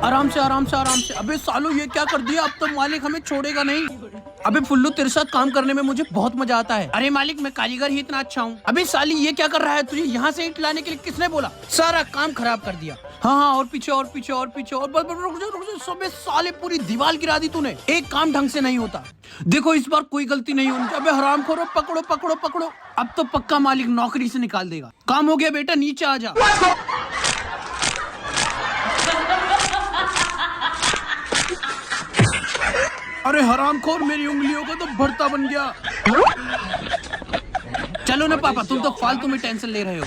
आराम से आराम से आराम से। अबे सालो ये क्या कर दिया, अब तो मालिक हमें छोड़ेगा नहीं। अबे फुल्लू तेरे साथ काम करने में मुझे बहुत मजा आता है। अरे मालिक मैं कारीगर ही इतना अच्छा हूँ। अबे साली ये क्या कर रहा है, तुझे यहाँ से ईंट लाने के लिए किसने बोला? सारा काम खराब कर दिया। हाँ और पीछे और पीछे और पीछे और बस रुक जा सबे साले पूरी दीवार गिरा दी तूने। एक काम ढंग से नहीं होता। देखो इस बार कोई गलती नहीं होनी चाहिए। अबे हरामखोरो पकड़ो पकड़ो पकड़ो। अब तो पक्का मालिक नौकरी से निकाल देगा। काम हो गया बेटा, नीचे आ जा। अरे हरामखोर मेरी उंगलियों का तो भरता बन गया। चलो ना पापा, तुम तो फालतू में टेंशन ले रहे हो।